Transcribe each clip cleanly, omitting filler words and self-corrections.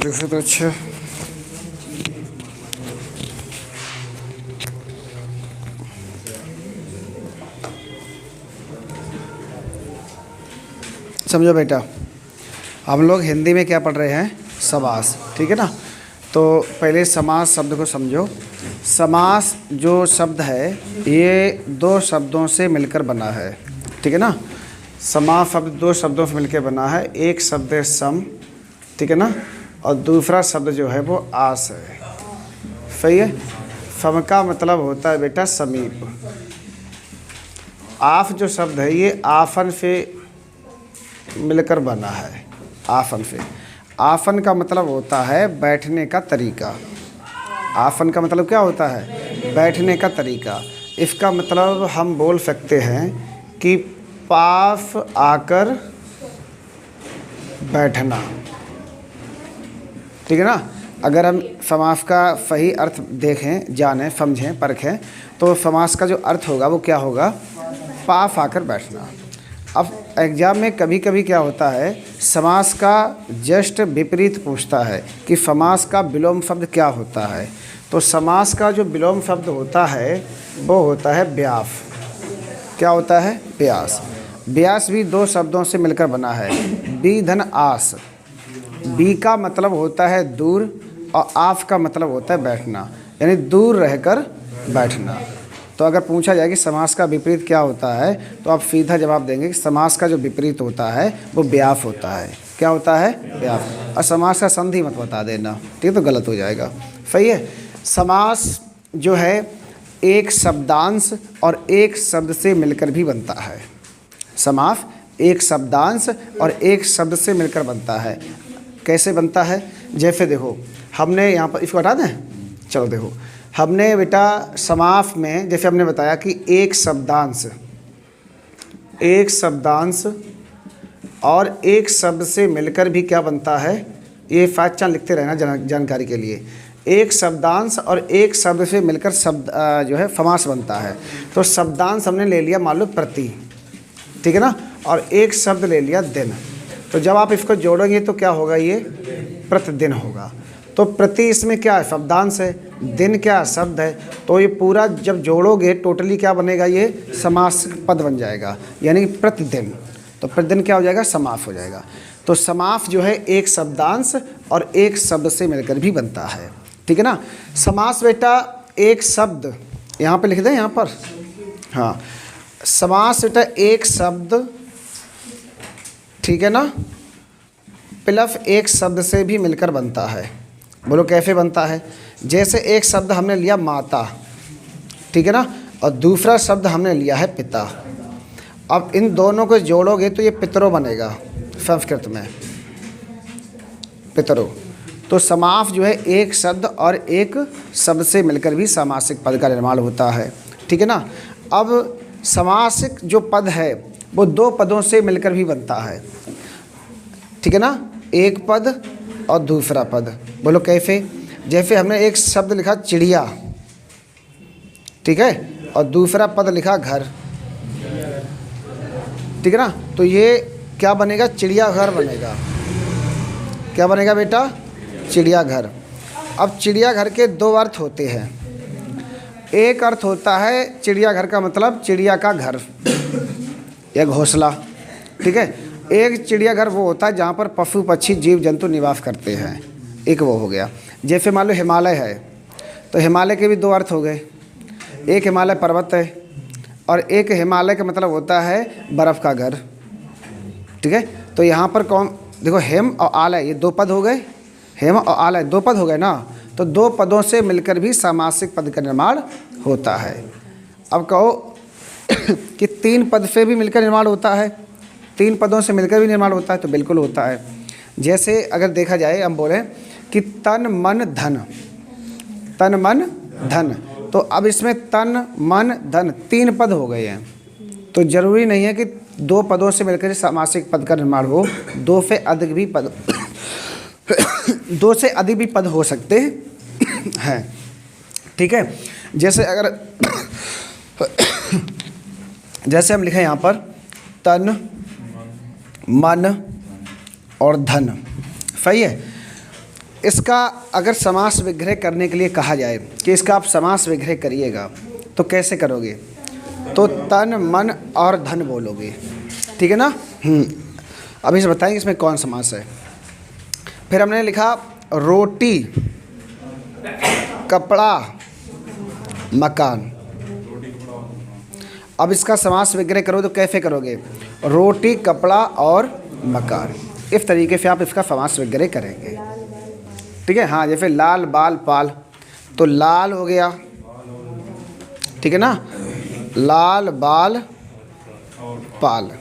देखो तो अच्छा। समझो बेटा, हम लोग हिंदी में क्या पढ़ रहे हैं? समास, ठीक है ना। तो पहले समास शब्द को समझो। समास जो शब्द है ये दो शब्दों से मिलकर बना है, ठीक है ना। समास शब्द दो शब्दों से मिलकर बना है। एक शब्द है सम, ठीक है ना, और दूसरा शब्द जो है वो आस है। सही है। सम का मतलब होता है बेटा समीप। आफ जो शब्द है ये आफन से मिलकर बना है। आफन से, आफन का मतलब होता है बैठने का तरीका। आफन का मतलब क्या होता है? बैठने का तरीका। इसका मतलब हम बोल सकते हैं कि पास आकर बैठना, ठीक है ना। अगर हम समास का सही अर्थ देखें, जानें, समझें, परखें तो समास का जो अर्थ होगा वो क्या होगा? पास आकर बैठना। अब एग्ज़ाम में कभी कभी क्या होता है, समास का जस्ट विपरीत पूछता है कि समास का विलोम शब्द क्या होता है। तो समास का जो विलोम शब्द होता है वो होता है व्यास। क्या होता है? व्यास। व्यास भी दो शब्दों से मिलकर बना है, बी धन आस। बी का मतलब होता है दूर और आफ का मतलब होता है बैठना, यानी दूर रहकर बैठना। तो अगर पूछा जाए कि समास का विपरीत क्या होता है तो आप सीधा जवाब देंगे कि समास का जो विपरीत होता है वो व्यास होता है। क्या होता है? व्यास। और समास का संधि मत बता देना, ठीक है, तो गलत हो जाएगा। सही है। समास जो है एक शब्दांश और एक शब्द से मिलकर भी बनता है। समास एक शब्दांश और एक शब्द से मिलकर बनता है। कैसे बनता है? जैसे देखो, हमने यहाँ पर इसको हटा दें। चलो देखो, हमने बेटा समास में जैसे हमने बताया कि एक शब्दांश और एक शब्द से मिलकर भी क्या बनता है, ये फाइव लिखते रहना जानकारी के लिए। एक शब्दांश और एक शब्द से मिलकर शब्द जो है समास बनता है। तो शब्दांश हमने ले लिया मान लो प्रति, ठीक है ना, और एक शब्द ले लिया दिन। तो जब आप इसको जोड़ेंगे तो क्या होगा? ये प्रतिदिन होगा। तो प्रति इसमें क्या है? शब्दांश है। दिन क्या शब्द है। तो ये पूरा जब जोड़ोगे टोटली क्या बनेगा? ये समास पद बन जाएगा, यानी प्रतिदिन। तो प्रतिदिन क्या हो जाएगा? समास हो जाएगा। तो समास जो है एक शब्दांश और एक शब्द से मिलकर भी बनता है, ठीक है ना। समास बेटा एक शब्द यहाँ पे लिख दें, यहाँ पर, हाँ, समास बेटा एक शब्द, ठीक है ना, प्लस एक शब्द से भी मिलकर बनता है। बोलो कैसे बनता है? जैसे एक शब्द हमने लिया माता, ठीक है ना, और दूसरा शब्द हमने लिया है पिता। अब इन दोनों को जोड़ोगे तो ये पितरो बनेगा संस्कृत में, पितरो। तो समास जो है एक शब्द और एक शब्द से मिलकर भी सामासिक पद का निर्माण होता है, ठीक है ना। अब सामासिक जो पद है वो दो पदों से मिलकर भी बनता है, ठीक है ना, एक पद और दूसरा पद। बोलो कैसे? जैसे हमने एक शब्द लिखा चिड़िया, ठीक है, और दूसरा पद लिखा घर, ठीक है ना। तो ये क्या बनेगा? चिड़ियाघर बनेगा। क्या बनेगा बेटा? चिड़ियाघर। अब चिड़ियाघर के दो अर्थ होते हैं। एक अर्थ होता है चिड़ियाघर का मतलब चिड़िया का घर या घोंसला, ठीक है। एक चिड़ियाघर वो होता है जहाँ पर पशु पक्षी जीव जंतु निवास करते हैं, एक वो हो गया। जैसे मान लो हिमालय है, तो हिमालय के भी दो अर्थ हो गए, एक हिमालय पर्वत है और एक हिमालय का मतलब होता है बर्फ़ का घर, ठीक है। तो यहाँ पर कौन, देखो हेम और आलय ये दो पद हो गए, हेम और आलय दो पद हो गए ना, तो दो पदों से मिलकर भी सामासिक पद का निर्माण होता है। अब कहो कि तीन पद से भी मिलकर निर्माण होता है, तीन पदों से मिलकर भी निर्माण होता है, तो बिल्कुल होता है। जैसे अगर देखा जाए हम बोलें कि तन मन धन, तन मन धन, तो अब इसमें तन मन धन तीन पद हो गए हैं, तो ज़रूरी नहीं है कि दो पदों से मिलकर सामासिक पद का निर्माण हो, दो से अधिक भी पद दो से अधिक भी पद हो सकते हैं, ठीक है। जैसे अगर जैसे हम लिखें यहाँ पर तन मन और धन, सही है। इसका अगर समास विग्रह करने के लिए कहा जाए कि इसका आप समास विग्रह करिएगा तो कैसे करोगे, तो तन मन और धन बोलोगे, ठीक है ना। अभी से बताएंगे इसमें कौन समास है। फिर हमने लिखा रोटी कपड़ा मकान। अब इसका समास विग्रह करो तो कैसे करोगे, रोटी कपड़ा और मकान, इस तरीके से आप इसका समास विग्रह करेंगे, ठीक है। हाँ, जैसे लाल बाल पाल, तो लाल हो गया, ठीक है ना, लाल बाल पाल।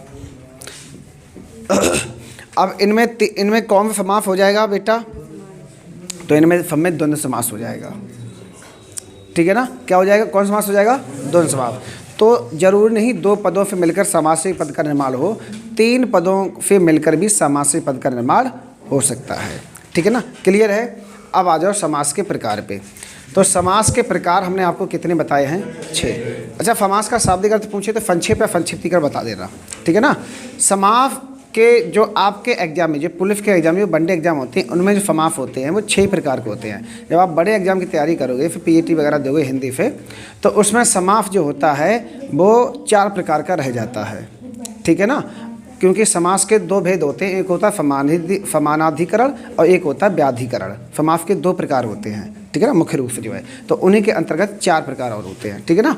अब इनमें कौन सा समास हो जाएगा बेटा, तो इनमें सब में द्वंद्व समास हो जाएगा, ठीक है ना। क्या हो जाएगा, कौन समास हो जाएगा, द्वंद्व समास। तो जरूरी नहीं दो पदों से मिलकर समासिक पद का निर्माण हो, तीन पदों से मिलकर भी समासिक पद का निर्माण हो सकता है, ठीक है ना। क्लियर है। अब आ जाओ समास के प्रकार पे। तो समास के प्रकार हमने आपको कितने बताए हैं, 6। अच्छा, समास का शाब्दिक अर्थ पूछे तो संक्षेप या संक्षिप्तीकरण बता देना, ठीक है ना। समास के जो आपके एग्जाम में, जो पुलिस के एग्जाम में, जो बड़े एग्जाम होते हैं, उनमें जो समास होते हैं वो 6 प्रकार के होते हैं। जब आप बड़े एग्जाम की तैयारी करोगे, फिर पीएटी वगैरह दोगे हिंदी से, तो उसमें समास जो होता है वो 4 प्रकार का रह जाता है, ठीक है ना। क्योंकि समास के दो भेद होते हैं, एक होता है समानाधिकरण और एक होता है व्याधिकरण। समास के 2 प्रकार होते हैं, ठीक है ना, मुख्य रूप से जो है, तो उन्हीं के अंतर्गत 4 प्रकार और होते हैं, ठीक है ना।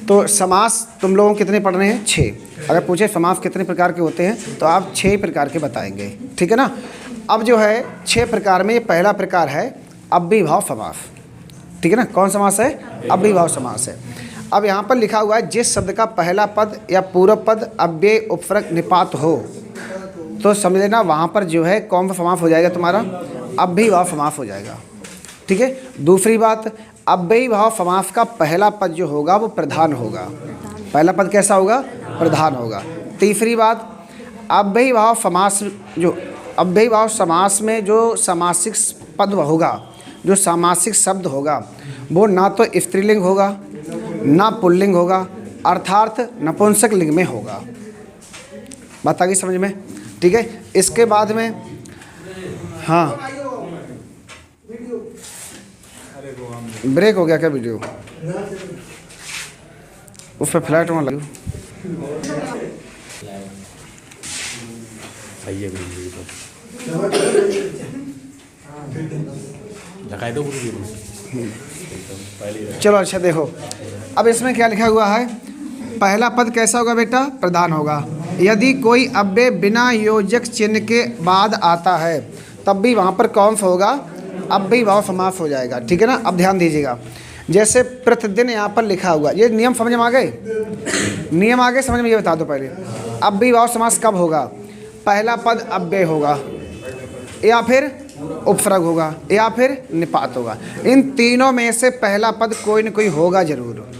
तो समास तुम लोगों कितने पढ़ रहे हैं, 6। अगर पूछे समास कितने प्रकार के होते हैं तो आप 6 प्रकार के बताएंगे, ठीक है ना। अब जो है 6 प्रकार में ये पहला प्रकार है अव्ययीभाव समास, ठीक है ना। कौन समास है, अव्ययीभाव समास है। अब यहाँ पर लिखा हुआ है जिस शब्द का पहला पद या पूर्व पद अव्यय उपसर्ग निपात हो, तो समझ लेना वहाँ पर जो है कौन सा समास हो जाएगा तुम्हारा, अव्ययीभाव समास हो जाएगा, ठीक है। दूसरी बात, अव्ययीभाव समास का पहला पद जो होगा वो प्रधान होगा। पहला पद कैसा होगा, प्रधान होगा। तीसरी बात, अव्ययीभाव समास में जो समासिक पद होगा, जो सामासिक शब्द होगा, वो ना तो स्त्रीलिंग होगा ना पुल्लिंग होगा, अर्थात नपुंसक लिंग में होगा। बात आ गई समझ में, ठीक है। इसके बाद में हाँ, ब्रेक हो गया क्या वीडियो, उस पर फ्लैट वहाँ लगी। चलो अच्छा देखो, अब इसमें क्या लिखा हुआ है, पहला पद कैसा होगा बेटा, प्रधान होगा। यदि कोई अव्यय बिना योजक चिन्ह के बाद आता है तब भी वहाँ पर कौन सा होगा, अव्ययीभाव समास हो जाएगा, ठीक है ना। अब ध्यान दीजिएगा, जैसे प्रतिदिन यहाँ पर लिखा हुआ, ये नियम समझ में आ गए, नियम आ गए समझ में, ये बता दो पहले। अव्ययीभाव समास कब होगा, पहला पद अव्यय होगा या फिर उपसर्ग होगा या फिर निपात होगा। इन तीनों में से पहला पद कोई न कोई होगा जरूर।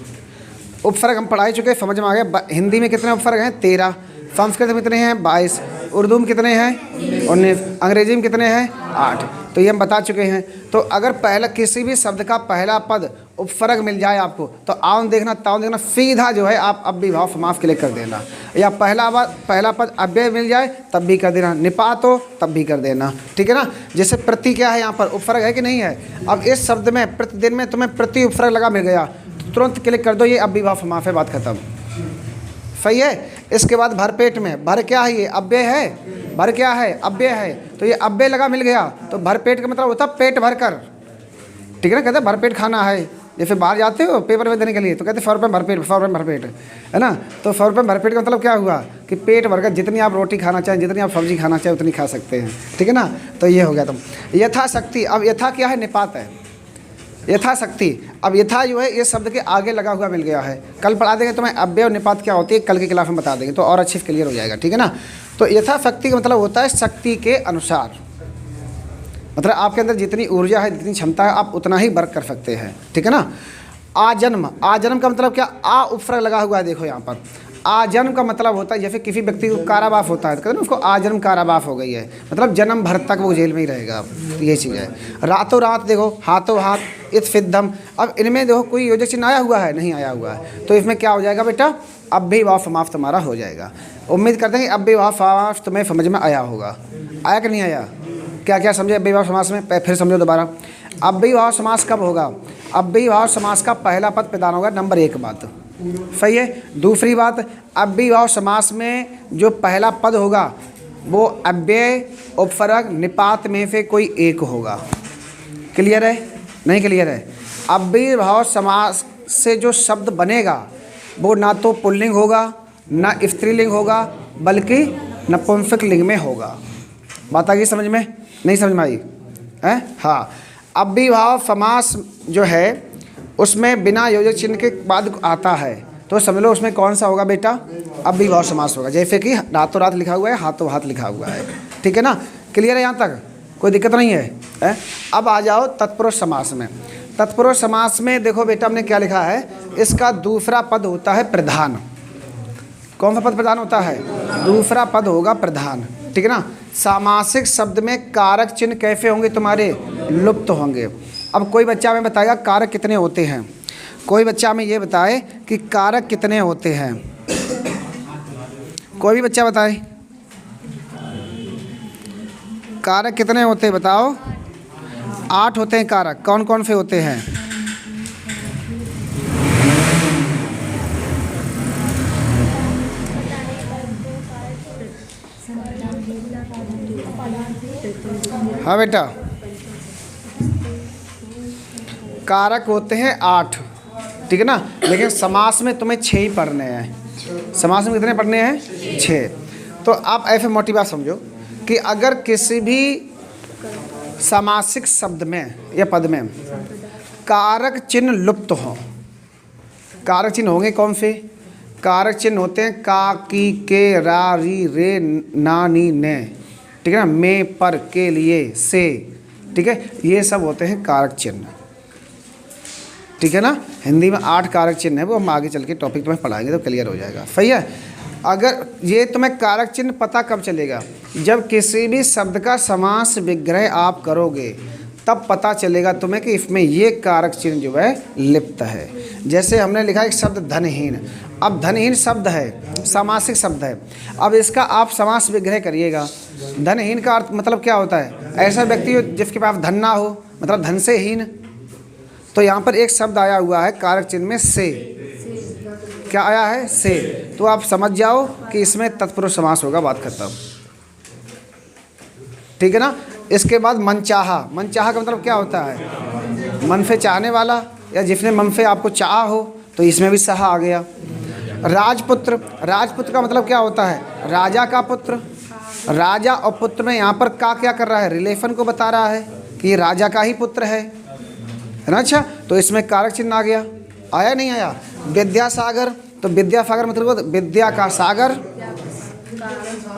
उपसर्ग हम पढ़ा चुके, समझ में आ गया। हिंदी में कितने उपसर्ग हैं, 13। संस्कृत में कितने हैं, 22। उर्दू में कितने हैं, 19। अंग्रेजी में कितने हैं, 8। तो ये हम बता चुके हैं। तो अगर पहला किसी भी शब्द का पहला पद उपसर्ग मिल जाए आपको, तो आउन देखना ताउन देखना, सीधा जो है आप अव्ययीभाव समास के लिए कर देना। या पहला पद अव्यय मिल जाए तब भी कर देना, निपात हो तब भी कर देना, ठीक है ना। जैसे प्रति क्या है, यहाँ पर उपसर्ग है कि नहीं है। अब इस शब्द में प्रतिदिन में तुम्हें प्रति उपसर्ग लगा मिल गया, तो तुरंत क्लिक कर दो, ये अव्ययीभाव समास है, बात खत्म, सही है। इसके बाद भरपेट में, भर क्या है ये? अव्यय है। भर क्या है? अव्यय है। तो ये अव्यय लगा मिल गया, तो भरपेट का मतलब होता है पेट भर कर, ठीक है ना। कहते हैं भरपेट खाना है, जैसे बाहर जाते हो पेपर में देने के लिए तो कहते हैं 100 रुपये भरपेट, 100 रुपये भरपेट, है ना। तो 100 रुपये भरपेट का मतलब क्या हुआ कि पेट भरकर जितनी आप रोटी खाना चाहें, जितनी आप सब्जी खाना चाहें उतनी खा सकते हैं, ठीक है ना। तो ये हो गया। तुम यथाशक्ति, अब यथा क्या है? निपात है, यथाशक्ति। अब यथा जो है ये शब्द के आगे लगा हुआ मिल गया है। कल पढ़ा देंगे तुम्हें अव्यय और निपात क्या होती है, कल की क्लास में बता देंगे, तो और अच्छे से क्लियर हो जाएगा, ठीक है ना। तो यथाशक्ति का मतलब होता है शक्ति के अनुसार, मतलब आपके अंदर जितनी ऊर्जा है, जितनी क्षमता है, आप उतना ही वर्क कर सकते हैं, ठीक है ना। आजन्म, आजन्म का मतलब क्या? आ उपसर्ग लगा हुआ है, देखो यहाँ पर। आजन्म का मतलब होता है जैसे किसी व्यक्ति को कारावास होता है तो कहते हैं उसको आजन्म कारावास हो गई है, मतलब जन्म भर तक वो जेल में ही रहेगा। तो ये चीज़ है। रातों रात देखो, हाथों हाथ, इत्सिद्धम। अब इनमें देखो कोई योजक चिन्ह आया हुआ है? नहीं आया हुआ है। तो इसमें क्या हो जाएगा बेटा? अव्ययभाव समास तुम्हारा हो जाएगा। उम्मीद करते हैं कि अव्ययभाव समास तुम्हें समझ में आया होगा। आया कि नहीं आया? क्या क्या समझे अव्ययभाव समास में? फिर समझो दोबारा। अव्ययभाव समास कब होगा? अव्ययभाव समास का पहला पद प्रदान होगा, नंबर 1 बात सही है। दूसरी बात, अव्ययभाव समास में जो पहला पद होगा वो अव्यय, उपसर्ग, निपात में से कोई एक होगा। क्लियर है? नहीं क्लियर है? अव्ययभाव समास से जो शब्द बनेगा वो ना तो पुल्लिंग होगा, ना स्त्रीलिंग होगा, बल्कि नपुंसक लिंग में होगा। बात आ गई समझ में? नहीं समझ में आई है? हाँ। अव्ययभाव समास जो है उसमें बिना योजक चिन्ह के बाद आता है, तो समझ लो उसमें कौन सा होगा बेटा? अव्ययभाव समास होगा। जैसे कि रातों रात लिखा हुआ है, हाथों हाथ लिखा हुआ है, ठीक है ना। क्लियर है यहाँ तक? कोई दिक्कत नहीं है? अब आ जाओ तत्पुरुष समास में। तत्पुरुष समास में देखो बेटा हमने क्या लिखा है, इसका दूसरा पद होता है प्रधान। कौन सा पद प्रधान होता है? दूसरा पद होगा प्रधान, ठीक है ना। सामासिक शब्द में कारक चिन्ह कैसे होंगे तुम्हारे? लुप्त होंगे। अब कोई बच्चा हमें बताएगा कारक कितने होते हैं? कोई बच्चा हमें ये बताए कि कारक कितने होते हैं? कोई भी बच्चा बताए कारक कितने होते हैं? बताओ। 8 होते हैं कारक। कौन कौन से होते हैं? हाँ बेटा, कारक होते हैं 8, ठीक है ना। लेकिन समास में तुम्हें 6 ही पढ़ने हैं। समास में कितने पढ़ने हैं? 6। तो आप ऐसे मोटी बात समझो कि अगर किसी भी सामासिक शब्द में या पद में कारक चिन्ह लुप्त हो, कारक चिन्ह होंगे कौन से? कारक चिन्ह होते हैं का, की, के, रा, री, रे, ना, नी, ने, ठीक है ना। में, पर, के, लिए, से, ठीक है। ये सब होते हैं कारक चिन्ह, ठीक है ना। हिंदी में 8 कारक चिन्ह है, वो हम आगे चल के टॉपिक तुम्हें पढ़ाएंगे तो क्लियर हो जाएगा, सही है। अगर ये तुम्हें कारक चिन्ह पता कब चलेगा? जब किसी भी शब्द का समास विग्रह आप करोगे तब पता चलेगा तुम्हें कि इसमें ये कारक चिन्ह जो है लिप्त है। जैसे हमने लिखा एक शब्द धनहीन। अब धनहीन शब्द है, सामासिक शब्द है। अब इसका आप समास विग्रह करिएगा। धनहीन का अर्थ मतलब क्या होता है? ऐसा व्यक्ति जिसके पास धन ना हो, मतलब धन से हीन। तो यहाँ पर एक शब्द आया हुआ है कारक चिन्ह में से। क्या आया है? से। तो आप समझ जाओ कि इसमें तत्पुरुष समास होगा, बात खत्म, ठीक है ना। इसके बाद मनचाहा। मनचाहा का मतलब क्या होता है? मन से चाहने वाला, या जिसने मन से आपको चाहा हो, तो इसमें भी सहा आ गया। राजपुत्र। राजपुत्र का मतलब क्या होता है? राजा का पुत्र। राजा और पुत्र में यहाँ पर का क्या कर रहा है? रिलेशन को बता रहा है कि ये राजा का ही पुत्र है ना। अच्छा, तो इसमें कारक चिन्ह आ गया। आया नहीं आया? विद्यासागर। तो विद्यासागर मतलब विद्या का सागर।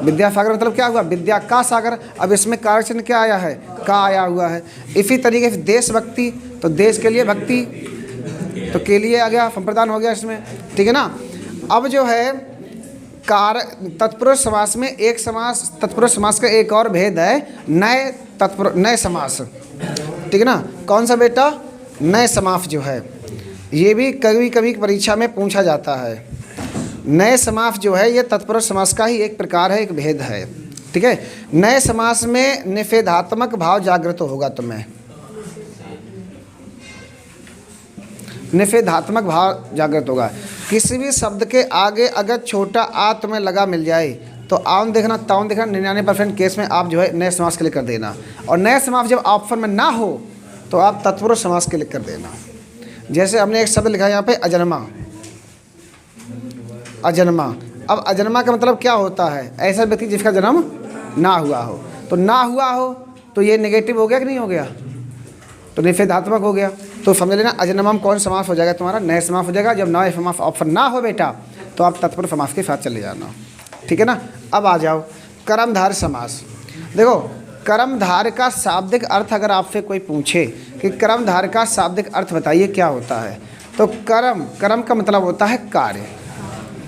विद्यासागर मतलब क्या हुआ? विद्या का सागर। अब इसमें कारक चिन्ह क्या आया है? का आया हुआ है। इसी तरीके से देशभक्ति, तो देश के लिए भक्ति, तो के लिए आ गया, संप्रदान हो गया इसमें, ठीक है ना। अब जो है कारक तत्पुरुष समास में एक समास, तत्पुरुष समास का एक और भेद है, नए समास, ठीक है ना। कौन सा बेटा? नए समास जो है, ये भी कभी कभी परीक्षा में पूछा जाता है। नए समास जो है ये तत्पुरुष समास का ही एक प्रकार है, एक भेद है, ठीक है। नए समास में निषेधात्मक भाव जागृत होगा तुम्हें, निषेधात्मक भाव जागृत होगा। किसी भी शब्द के आगे अगर छोटा आ तुम्हें लगा मिल जाए तो आउन देखना ताउन देखना 99% केस में आप जो है नए समास क्लिक कर देना। और नए समास जब ऑप्शन में ना हो तो आप तत्पुरुष समास क्लिक कर देना। जैसे हमने एक शब्द लिखा है यहाँ पे अजन्मा, अजन्मा। अब अजन्मा का मतलब क्या होता है? ऐसा व्यक्ति जिसका जन्म ना हुआ हो। तो ना हुआ हो तो ये नेगेटिव हो गया कि नहीं हो गया? तो निषेधात्मक हो गया। तो समझ लेना अजन्मा में कौन समास हो जाएगा तुम्हारा? नए समास हो जाएगा। जब नए समास ऑप्शन ना हो बेटा तो आप तत्पुरुष समास के साथ चले जाना, ठीक है ना। अब आ जाओ कर्मधारय समास। देखो कर्मधारय का शाब्दिक अर्थ अगर आपसे कोई पूछे कि कर्मधारय का शाब्दिक अर्थ बताइए क्या होता है, तो कर्म का मतलब होता है कार्य।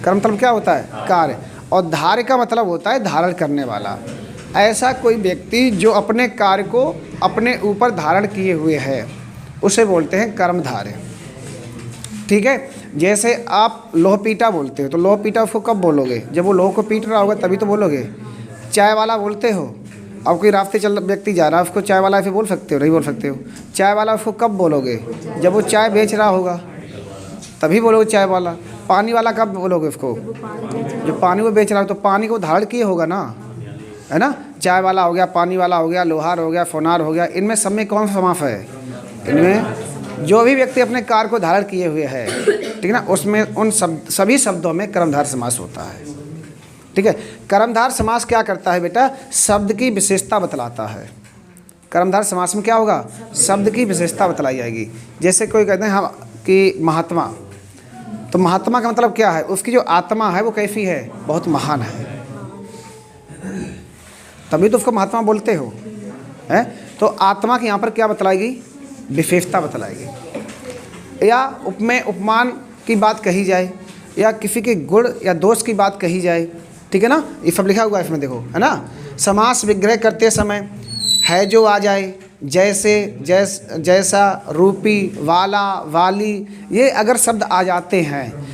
कर्म मतलब क्या होता है? कार्य। और धार्य का मतलब होता है धारण करने वाला। ऐसा कोई व्यक्ति जो अपने कार्य को अपने ऊपर धारण किए हुए है उसे बोलते हैं कर्मधारय, ठीक है। जैसे आप लोह पीटा बोलते हो तो लोह पीटा उसको कब बोलोगे? जब वो लोह को पीट रहा होगा तभी तो बोलोगे। चाय वाला बोलते हो, अब कोई रास्ते चल व्यक्ति जा रहा है उसको चाय वाला ऐसे बोल सकते हो? नहीं बोल सकते हो। चाय वाला उसको कब बोलोगे? जब वो चाय बेच रहा होगा तभी बोलोगे चाय वाला। पानी वाला कब बोलोगे उसको? जो पानी वो बेच रहा हो, तो पानी को धारण किए होगा ना, है ना। चाय वाला हो गया, पानी वाला हो गया, लोहार हो गया, फोनार हो गया, इनमें सब में कौन सा समास है? इनमें जो भी व्यक्ति अपने कार्य को धारण किए हुए है, ठीक है ना, उसमें उन सभी शब्दों में कर्मधारय समास होता है, ठीक है। कर्मधारय समास क्या करता है बेटा? शब्द की विशेषता बतलाता है। कर्मधारय समास में क्या होगा? शब्द की विशेषता बतलाई जाएगी। जैसे कोई कहते हैं हम कि महात्मा, तो महात्मा का मतलब क्या है? उसकी जो आत्मा है वो कैसी है? बहुत महान है, तभी तो उसको महात्मा बोलते हो, है। तो आत्मा की यहाँ पर क्या बतलाएगी? विशेषता बतलाएगी। या उपमेय उपमान की बात कही जाए, या किसी के गुण या दोष की बात कही जाए, ठीक है ना। ये सब लिखा हुआ है इसमें, देखो, है ना। समास विग्रह करते समय है जो आ जाए, जैसे, जैसा, रूपी, वाला, वाली, ये अगर शब्द आ जाते हैं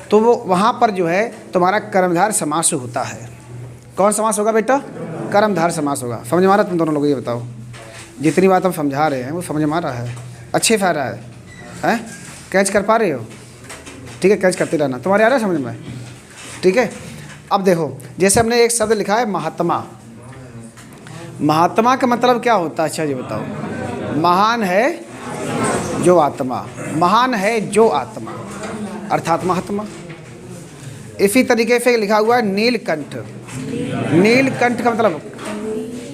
तो वो वहाँ पर जो है तुम्हारा कर्मधारय समास होता है। कौन समास होगा बेटा? कर्मधारय समास होगा। समझ में आ रहा है तुम दोनों लोग? ये बताओ, जितनी बात हम समझा रहे हैं वो समझ में आ रहा है? अच्छे से आ रहा है? कैच कर पा रहे हो? ठीक है, कैच करते रहना। तुम्हारे आ रहा है समझ में? ठीक है। अब देखो, जैसे हमने एक शब्द लिखा है महात्मा। महात्मा का मतलब क्या होता है? अच्छा जी बताओ। महान है जो आत्मा, महान है जो आत्मा, अर्थात महात्मा। इसी तरीके से लिखा हुआ है नीलकंठ। नीलकंठ का मतलब,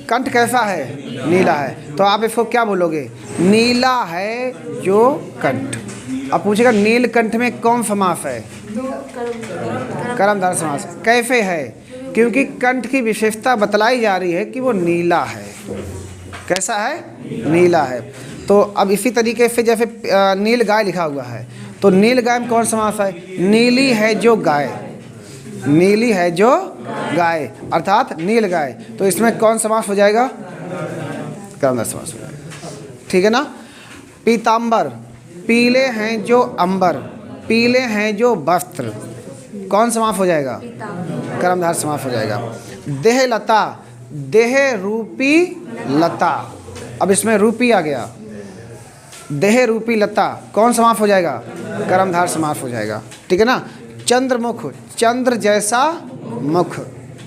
कंठ कैसा है? नीला है। तो आप इसको क्या बोलोगे? नीला है जो कंठ। अब पूछेगा नीलकंठ में कौन समास है? कर्मधारय समास। कैसे है? क्योंकि कंठ की विशेषता बतलाई जा रही है कि वो नीला है। कैसा है? नीला है। तो अब इसी तरीके से जैसे नील गाय लिखा हुआ है, तो नील गाय में कौन समास है? नीली है जो गाय, नीली है जो गाय, अर्थात नील गाय। तो इसमें कौन समास हो जाएगा? कर्मधारय समास हो जाएगा, ठीक है ना। पीताम्बर, पीले हैं जो अंबर, पीले हैं जो वस्त्र, कौन समास हो जाएगा? कर्मधारय समास हो जाएगा। देह लता, देह रूपी लता, अब इसमें रूपी आ गया। देह रूपी लता कौन समास हो जाएगा? कर्मधारय समास हो जाएगा, ठीक है ना। चंद्रमुख, चंद्र जैसा मुख,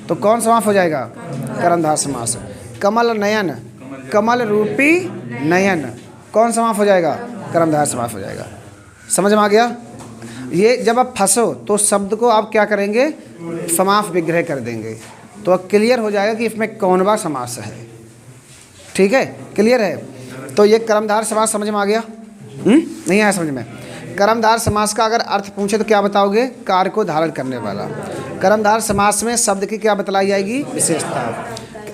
तो कौन समास हो जाएगा? कर्मधारय समास। कमल नयन, कमल रूपी नयन, कौन समास हो जाएगा? कर्मधारय समास हो जाएगा। समझ में आ गया? ये जब आप फंसो तो शब्द को आप क्या करेंगे? समास विग्रह कर देंगे, तो क्लियर हो जाएगा कि इसमें कौनवा समास है, ठीक है। क्लियर है? तो ये कर्मधारय समास समझ में आ गया? नहीं आया समझ में? कर्मधारय समास का अगर अर्थ पूछे तो क्या बताओगे? कार्य को धारण करने वाला। कर्मधारय समास में शब्द की क्या बतलाई जाएगी? विशेषता।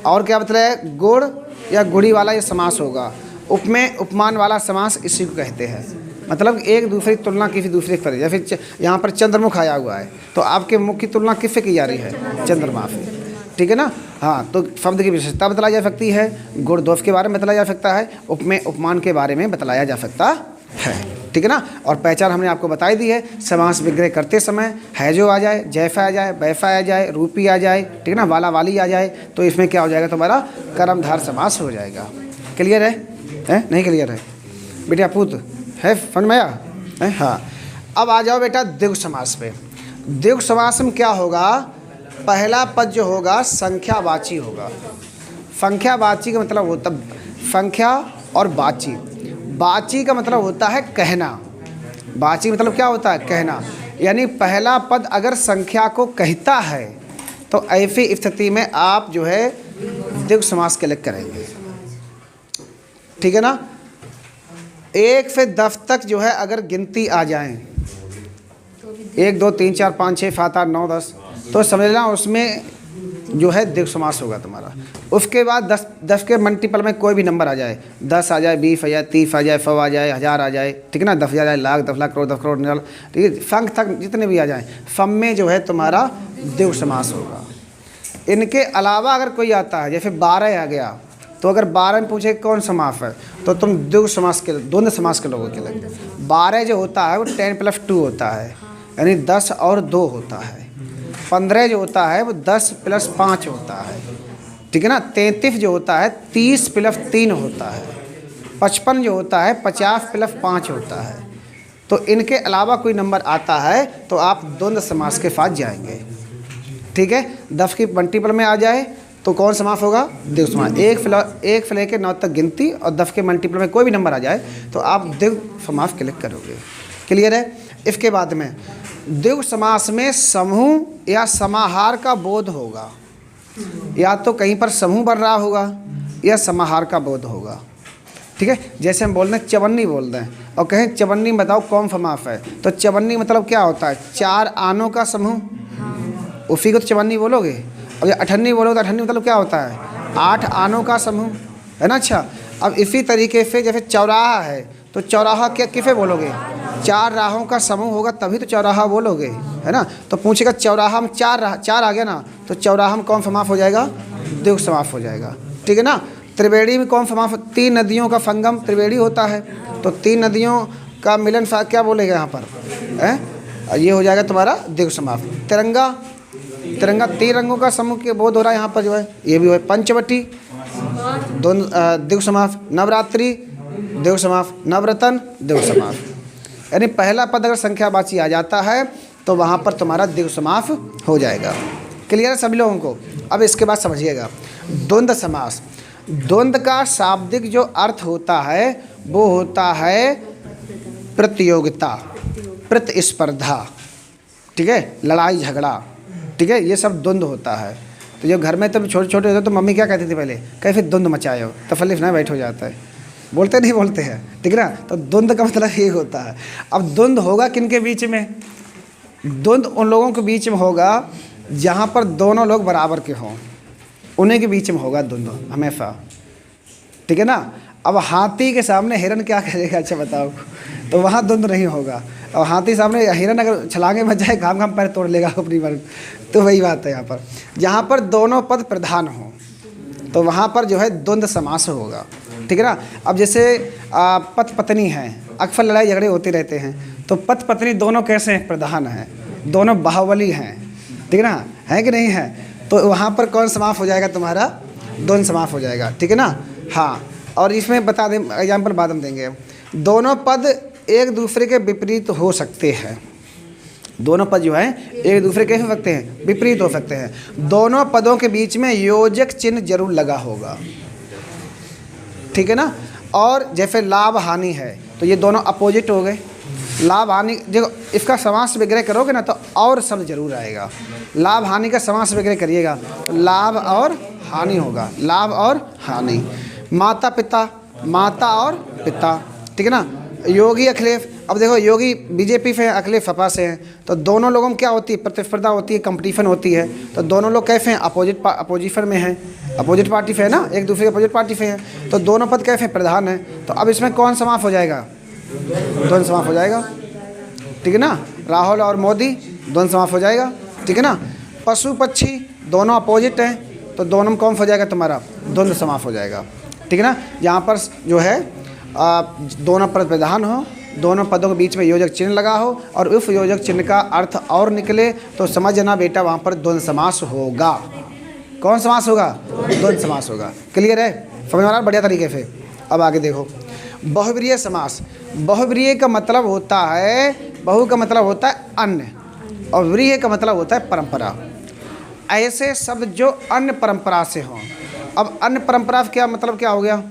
और क्या बतलाया? गुण या गुड़ी वाला ये समास होगा। उपमेय उपमान वाला समास इसी को कहते हैं। मतलब एक दूसरे की तुलना किसी दूसरे से करें। या फिर यहाँ पर चंद्रमुख आया हुआ है तो आपके मुख की तुलना किससे की जा रही है? चंद्रमा से, ठीक है ना। हाँ, तो शब्द की विशेषता बतलाई जा सकती है, गुण दोष के बारे में बतलाया जा सकता है, उपमेय उपमान के बारे में बतलाया जा सकता है, ठीक है ना। और पहचान हमने आपको बताई दी है। समास विग्रह करते समय है जो आ जाए, जैसा आ जाए, वैसा आ जाए, रूपी आ जाए, ठीक है ना, वाला वाली आ जाए, तो इसमें क्या हो जाएगा? तुम्हारा कर्मधारय समास हो जाएगा। क्लियर है? नहीं क्लियर है? बेटा पूत है, समझ में आया है? हाँ। अब आ जाओ बेटा द्विगु समास पे। द्विगु समास में क्या होगा, पहला पद जो होगा संख्यावाची होगा। संख्यावाची का मतलब होता संख्या और वाची। वाची का मतलब होता है कहना। वाची मतलब क्या होता है, कहना। यानी पहला पद अगर संख्या को कहता है तो ऐसी स्थिति में आप जो है द्विगु समास के लिए करेंगे। ठीक है ना। 1 से 10 तक जो है अगर गिनती आ जाए, 1 2 3 4 5 6 7 8 9 10, तो समझना उसमें जो है द्विगु समास होगा तुम्हारा। उसके बाद 10 के मल्टीपल में कोई भी नंबर आ जाए, 10 आ जाए, 20 आ जाए, 30 आ जाए, 100 आ जाए, 1000 आ जाए, ठीक है ना, 10,000 आ जाए, लाख, 10 लाख, करोड़, 10 करोड़, निराल, ठीक है, संख्या तक जितने भी आ जाए, सब में जो है तुम्हारा द्विगु समास होगा। इनके अलावा अगर कोई आता है, जैसे 12 आ गया, तो अगर 12 में पूछे कौन समास है, तो तुम द्विगु समास के, द्वंद्व समास के लोगों के लिए 12 जो होता है वो 10 + 2 होता है, यानी 10 और 2 होता है। 15 जो होता है वो 10 + 5 होता है, ठीक है ना। 33 जो होता है 30 + 3 होता है। 55 जो होता है 50 + 5 होता है। तो इनके अलावा कोई नंबर आता है तो आप द्वंद्व समास के साथ जाएंगे। ठीक है। 10 की मल्टीपल में आ जाए तो कौन समास होगा, द्विगु समास। 1 से लेकर 9 तक गिनती और 10 के मल्टीपल में कोई भी नंबर आ जाए तो आप द्विगु समास क्लिक करोगे। क्लियर है। इसके बाद में द्विगु समास में समूह या समाहार का बोध होगा, या तो कहीं पर समूह बन रहा होगा या समाहार का बोध होगा। ठीक है। जैसे हम बोल रहे हैं चवन्नी बोल रहे हैं और कहें चवन्नी बताओ कौन समास है, तो चवन्नी मतलब क्या होता है, 4 आनों का समूह, उसी को तो चवन्नी बोलोगे। और अठन्नी बोलोगे तो अठन्नी मतलब क्या होता है, 8 आनों का समूह, है ना। अच्छा, अब इसी तरीके से जैसे चौराहा है तो चौराहा क्या किसे बोलोगे, 4 राहों का समूह होगा तभी तो चौराहा बोलोगे, है ना। तो पूछेगा चौराहा में 4 आ गया ना, तो चौराहा में कौन समास हो जाएगा, द्विगु समास हो जाएगा। ठीक है ना। त्रिवेणी में कौन समास, 3 नदियों का संगम त्रिवेणी होता है, तो 3 नदियों का मिलन क्या बोलेगा यहाँ पर, है, ये हो जाएगा तुम्हारा द्विगु समास। तिरंगा 3 रंगों का समूह के बोध हो रहा है यहाँ पर जो है, ये भी है। पंचवटी द्विगु समास। नवरात्रि द्विगु समास। नवरत्न द्विगु समास। यानी पहला पद अगर संख्यावाची आ जाता है तो वहाँ पर तुम्हारा द्विगु समास हो जाएगा। क्लियर है सभी लोगों को। अब इसके बाद समझिएगा द्वंद्व समास। द्वंद्व का शाब्दिक जो अर्थ होता है वो होता है प्रतियोगिता, प्रतिस्पर्धा, ठीक है, लड़ाई झगड़ा, ठीक है, ये सब द्वंद्व होता है। तो जब घर में तब छोटे छोटे होते तो मम्मी क्या कहती थी पहले, कैसे द्वंद्व मचाए हो, तफलीफ ना बैठ हो जाता है, बोलते नहीं बोलते हैं, ठीक है ना। तो द्वंद्व का मतलब ये होता है। अब द्वंद्व होगा किन के बीच में, द्वंद्व उन लोगों के बीच में होगा जहाँ पर दोनों लोग बराबर के हों, उन्हीं के बीच में होगा द्वंद्व हमेशा, ठीक है ना। अब हाथी के सामने हिरन क्या करेगा, अच्छा बताओ, तो वहाँ द्वंद्व नहीं होगा। और हाथी सामने हिरन अगर छलांगे मच जाए घाम घाम पैर तोड़ लेगा अपनी बार, तो वही बात है यहाँ पर। जहाँ पर दोनों पद प्रधान हों तो वहाँ पर जो है द्वंद्व समास होगा, ठीक है ना। अब जैसे पति पत्नी हैं, अक्सर लड़ाई झगड़े होते रहते हैं, तो पति पत्नी दोनों कैसे हैं, प्रधान हैं, दोनों बाहुबली हैं, ठीक है ना, है कि नहीं है। तो वहाँ पर कौन समास हो जाएगा तुम्हारा, द्वंद्व समास हो जाएगा, ठीक है ना। हाँ, और इसमें बता दें एग्जाम्पल बाद में देंगे। दोनों पद एक दूसरे के विपरीत हो सकते हैं। दोनों पद जो हैं एक दूसरे के हो सकते हैं, विपरीत हो सकते हैं। दोनों पदों के बीच में योजक चिन्ह जरूर लगा होगा, ठीक है ना। और जैसे लाभ हानि है तो ये दोनों अपोजिट हो गए। लाभ हानि देखो, इसका समास विग्रह करोगे ना तो और शब्द जरूर आएगा। लाभ हानि का समास विग्रह करिएगा तो लाभ और हानि होगा, लाभ और हानि। माता पिता, माता और पिता, ठीक है ना। योगी अखिलेश, अब देखो योगी बीजेपी से हैं, अखिलेश सपा से हैं, तो दोनों लोगों में क्या होती है, प्रतिस्पर्धा होती है, कंपटीशन होती है। तो दोनों लोग कैसे हैं, अपोजिशन में हैं, अपोजिट पार्टी से है ना, एक दूसरे के अपोजिट पार्टी से हैं, तो दोनों पद कैसे प्रधान हैं। तो अब इसमें कौन समास हो जाएगा, द्वंद्व समास हो जाएगा, ठीक है ना। राहुल और मोदी द्वंद्व समास हो जाएगा, ठीक है ना। पशु पक्षी दोनों अपोजिट हैं तो दोनों में कौन हो जाएगा तुम्हारा, द्वंद्व समास हो जाएगा, ठीक है ना। यहाँ पर जो है दोनों पद प्रधान हो, दोनों पदों के बीच में योजक चिन्ह लगा हो और उस योजक चिन्ह का अर्थ और निकले तो समझना बेटा वहाँ पर द्वंद्व समास होगा। कौन समास होगा, द्वंद्व समास होगा। क्लियर है, समझ में आ रहा है बढ़िया तरीके से। अब आगे देखो, बहुव्रीहि समास, बहुव्रीहि का मतलब होता है, बहु का मतलब होता है अन्य और व्रीहि का मतलब होता है परंपरा। ऐसे शब्द जो अन्य परंपरा से हों। अब अन्य परंपरा क्या मतलब क्या हो गया?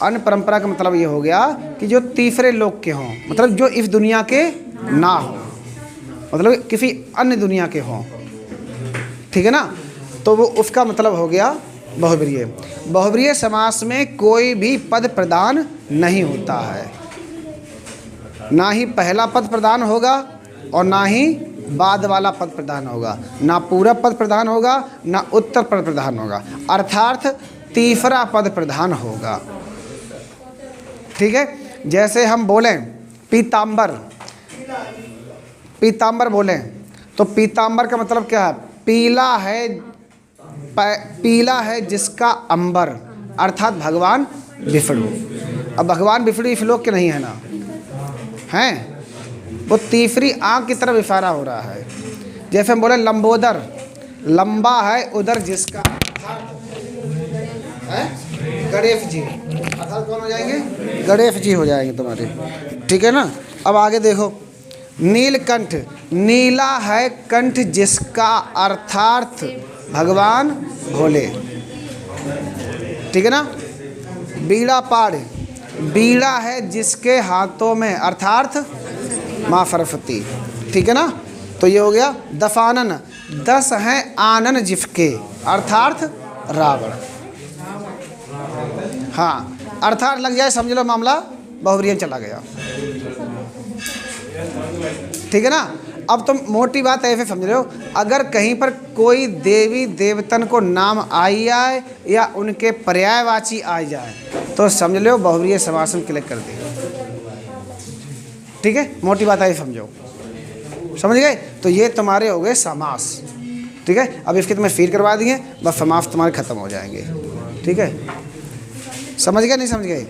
अन्य परंपरा का मतलब ये हो गया कि जो तीसरे लोक के हों, मतलब जो इस दुनिया के ना हो, मतलब किसी अन्य दुनिया के हों, ठीक है ना, तो वो उसका मतलब हो गया बहुव्रीहि। बहुव्रीहि समास में कोई भी पद प्रदान नहीं होता है, ना ही पहला पद प्रदान होगा और ना ही बाद वाला पद प्रदान होगा, ना पूरब पद प्रदान होगा ना उत्तर पद प्रदान होगा, अर्थात तीसरा पद प्रधान होगा। ठीक है, जैसे हम बोलें पीतांबर, पीतांबर बोलें तो पीतांबर का मतलब क्या है? पीला है, पीला है जिसका अंबर, अर्थात भगवान विष्णु। अब भगवान विष्णु इस लोक के नहीं है ना, हैं, वो तीसरी आँख की तरफ इशारा हो रहा है। जैसे हम बोले लंबोदर, लंबा है उधर जिसका, है गणेश जी, अर्थात कौन हो जाएंगे? गणेश जी हो जाएंगे तुम्हारे, ठीक है ना। अब आगे देखो, नीलकंठ, नीला है कंठ जिसका, अर्थात भगवान भोले, ठीक है ना। बीड़ा पाड़, बीड़ा है जिसके हाथों में, अर्थात माँ सरस्वती, ठीक है ना। तो ये हो गया दशानन, 10 हैं आनन जिसके, अर्थात रावण। हाँ, अर्थात लग जाए समझ लो मामला बहुव्रीहि चला गया, ठीक है ना। अब तुम मोटी बात ऐसे समझ रहे हो, अगर कहीं पर कोई देवी देवतन को नाम आई जाए या उनके पर्यायवाची आ जाए तो समझ लो बहुव्रीहि समास में क्लिक कर दे, ठीक है। मोटी बात ऐसे समझो, समझ गए। तो ये तुम्हारे हो गए समास, ठीक है। अब इसके तुम्हें फीड करवा दिए, बस समास तुम्हारे खत्म हो जाएंगे, ठीक है। समझ गए नहीं समझ गए?